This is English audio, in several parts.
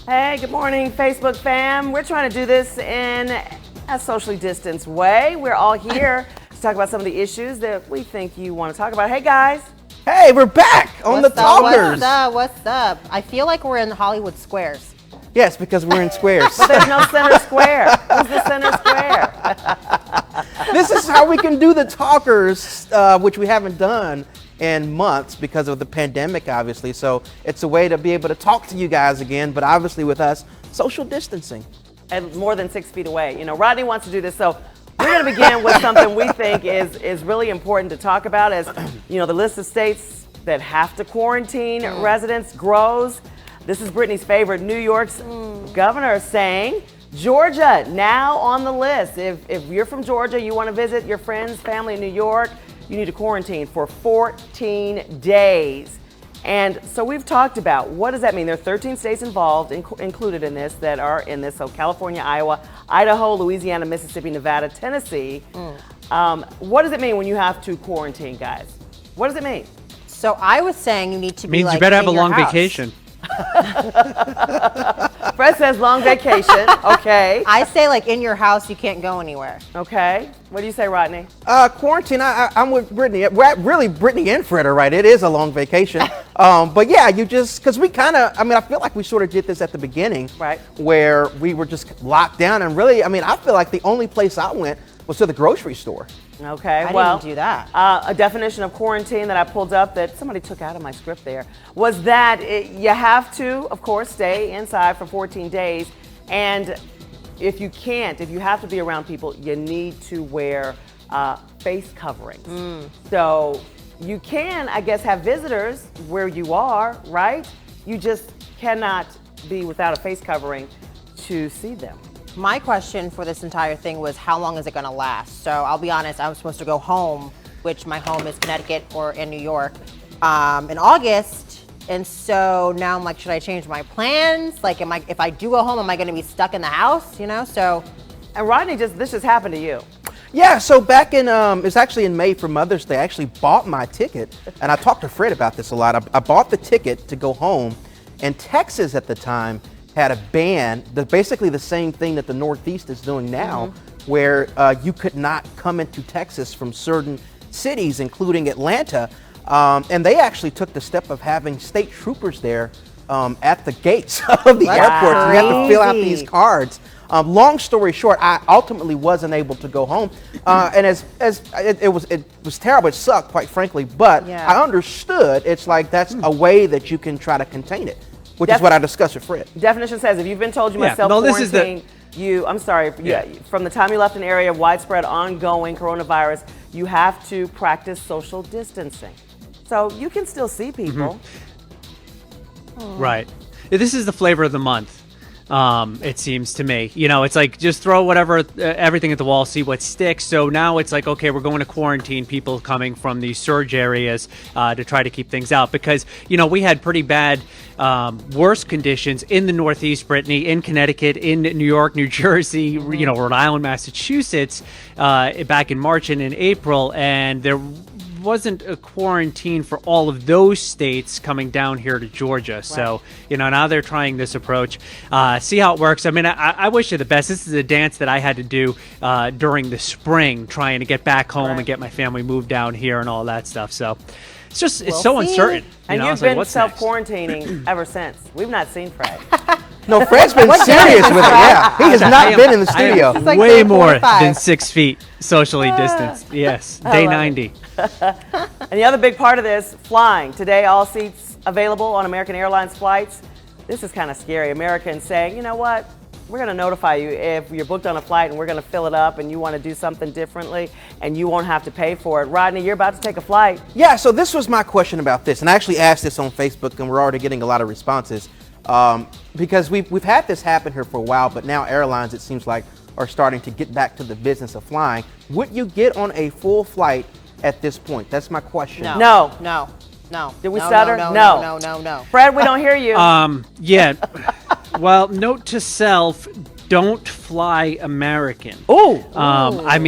Hey, good morning, Facebook fam. We're trying to do this in a socially distanced way. We're all here to talk about some of the issues that we think you want to talk about. Hey, guys. Hey, we're back on the Talkers. What's up? I feel like we're in Hollywood Squares. Yes, because we're in squares. But there's no center square. Who's the center square? This is how we can do the Talkers, which we haven't done in months because of the pandemic, obviously. So it's a way to be able to talk to you guys again, but obviously with us, social distancing. And more than 6 feet away. You know, Rodney wants to do this, so we're going to begin with something we think is really important to talk about. As you know, the list of states that have to quarantine residents grows. This is Brittany's favorite. New York's governor saying Georgia now on the list. If you're from Georgia, you want to visit your friends, family in New York, you need to quarantine for 14 days. And so we've talked about what does that mean? There are 13 states involved, included in this, that are in this. So California, Iowa, Idaho, Louisiana, Mississippi, Nevada, Tennessee. What does it mean when you have to quarantine, guys? What does it mean? So I was saying you need to be means like you better have a in your long house. vacation. Fred says long vacation. Okay. I say like in your house, you can't go anywhere. Okay. What do you say, Rodney? Quarantine, I'm with Brittany. Really, Brittany and Fred are right. It is a long vacation. But yeah, you just, because we kind of, I feel like we sort of did this at the beginning. Right. Where we were just locked down. And really, I feel like the only place I went was to the grocery store. Okay, I well, didn't do that. A definition of quarantine that I pulled up that somebody took out of my script there was that you have to, of course, stay inside for 14 days. And if you have to be around people, you need to wear face coverings. So you can, I guess, have visitors where you are, right? You just cannot be without a face covering to see them. My question for this entire thing was how long is it going to last? So I'll be honest, I was supposed to go home, which my home is Connecticut or in New York, in August. And so now I'm like, should I change my plans? Like, if I do go home, am I going to be stuck in the house? You know, so. And Rodney, this just happened to you. Yeah, so back in, it's actually in May for Mother's Day, I actually bought my ticket, and I talked to Fred about this a lot. I bought the ticket to go home, and Texas at the time had a ban, basically the same thing that the Northeast is doing now, where you could not come into Texas from certain cities, including Atlanta. And they actually took the step of having state troopers there at the gates of the airport. So you have to fill out these cards. Long story short, I ultimately wasn't able to go home, and it was terrible. It sucked, quite frankly. But I understood. It's like that's a way that you can try to contain it, which is what I discussed with Fred. Definition says if you've been told you must self-quarantine, from the time you left an area of widespread ongoing coronavirus, you have to practice social distancing. So you can still see people. Right. This is the flavor of the month. It seems to me, it's like just throw everything at the wall, see what sticks. So now it's like, okay, we're going to quarantine people coming from these surge areas to try to keep things out because, we had pretty bad, worse conditions in the Northeast, Brittany, in Connecticut, in New York, New Jersey, Rhode Island, Massachusetts, back in March and in April. And there wasn't a quarantine for all of those states coming down here to Georgia. Right. So, now they're trying this approach. See how it works. I wish you the best. This is a dance that I had to do during the spring, trying to get back home and get my family moved down here and all that stuff. So it's so uncertain. And you've been self-quarantining ever since. We've not seen Fred. No, Fred's been serious with it. Yeah, he has not been in the studio. Like way more than 6 feet socially distanced. Yes, day 90. And the other big part of this, flying. Today, all seats available on American Airlines flights. This is kind of scary. Americans saying, you know what? We're going to notify you if you're booked on a flight and we're going to fill it up and you want to do something differently and you won't have to pay for it. Rodney, you're about to take a flight. Yeah, so this was my question about this. And I actually asked this on Facebook and we're already getting a lot of responses. Because we've had this happen here for a while, but now airlines, it seems like, are starting to get back to the business of flying. Would you get on a full flight at this point? That's my question. No. Did we stutter? No. Fred, we don't hear you. Yeah. Well, note to self, don't fly American. Ooh. Are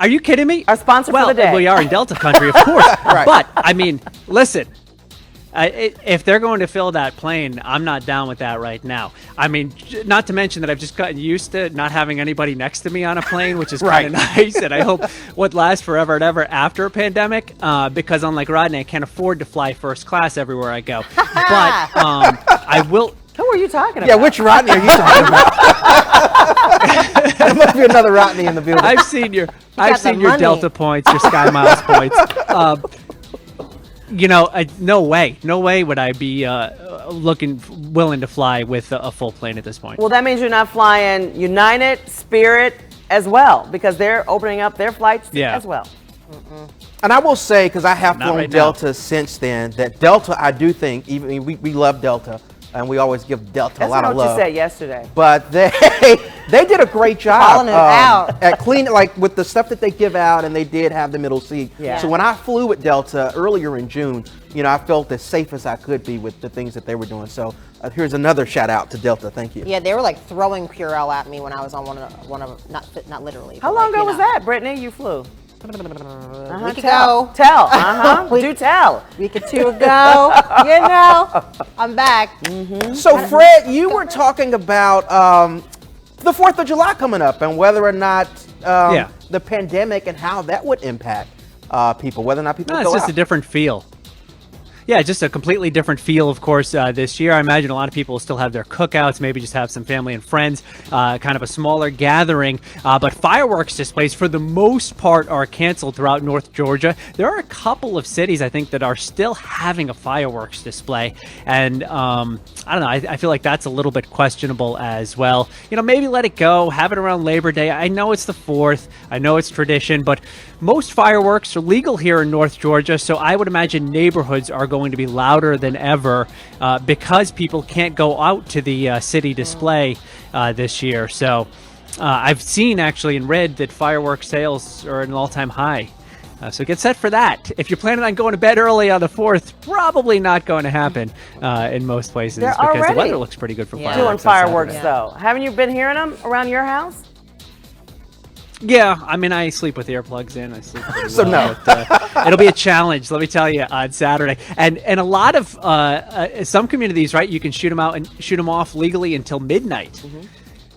you kidding me? Our sponsor for the day. We are in Delta country, of course. Right. But, listen, If they're going to fill that plane, I'm not down with that right now. I mean, not to mention that I've just gotten used to not having anybody next to me on a plane, which is kind of nice, and I hope would last forever and ever after a pandemic. Because unlike Rodney, I can't afford to fly first class everywhere I go. But I will. Who are you talking about? Yeah, which Rodney are you talking about? There must be another Rodney in the building. I've seen your money. Delta points, your Sky Miles points. No way would I be willing to fly with a full plane at this point. Well, that means you're not flying United, Spirit as well, because they're opening up their flights as well. And I will say, because I have Not flown right Delta now. since then, that Delta, I do think, even we love Delta, and we always give Delta That's a lot not of what love. you said yesterday. But they did a great job Calling it out. at clean, like with the stuff that they give out, and they did have the middle seat. Yeah. So when I flew with Delta earlier in June, I felt as safe as I could be with the things that they were doing. So here's another shout out to Delta. Thank you. Yeah, they were like throwing Purell at me when I was on one of not literally. How but, long like, ago was that, Brittany? You flew? Week Tell. ago. Tell. Do tell. Week or two ago. I'm back. So Fred, you were talking about the 4th of July coming up and whether or not the pandemic and how that would impact people, whether or not people No, go it's just out. a different feel. Yeah, just a completely different feel, of course, this year. I imagine a lot of people will still have their cookouts, maybe just have some family and friends, kind of a smaller gathering. But fireworks displays, for the most part, are canceled throughout North Georgia. There are a couple of cities, I think, that are still having a fireworks display. And I don't know, I feel like that's a little bit questionable as well. Maybe let it go, have it around Labor Day. I know it's the 4th, I know it's tradition, but most fireworks are legal here in North Georgia, so I would imagine neighborhoods are going to be louder than ever because people can't go out to the city display this year. So I've seen actually and read that fireworks sales are at an all-time high. So get set for that. If you're planning on going to bed early on the 4th, probably not going to happen in most places They're because already the weather looks pretty good for Yeah. Doing fireworks. on fireworks, Saturday. though. Haven't you been hearing them around your house? Yeah, I mean, I sleep with earplugs in. I sleep pretty So well, no. but, it'll be a challenge, let me tell you, on Saturday. And a lot of some communities, right? You can shoot them out and shoot them off legally until midnight,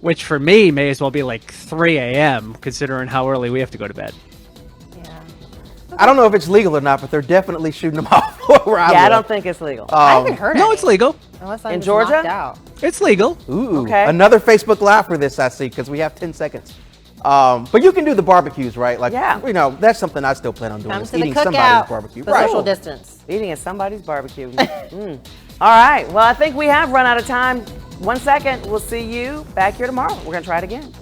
which for me may as well be like 3 a.m. considering how early we have to go to bed. Yeah. I don't know if it's legal or not, but they're definitely shooting them off where I Yeah, I live. don't think it's legal. I haven't heard No, any, it's legal. unless I'm In just Georgia? knocked out. It's legal. Ooh, Okay. another Facebook Live for this, I see, because we have 10 seconds. But you can do the barbecues, right? Like, Yeah. that's something I still plan on doing. Come is to the eating somebody's cookout. barbecue. For Right. social distance. Eating at somebody's barbecue. All right. Well, I think we have run out of time. 1 second. We'll see you back here tomorrow. We're going to try it again.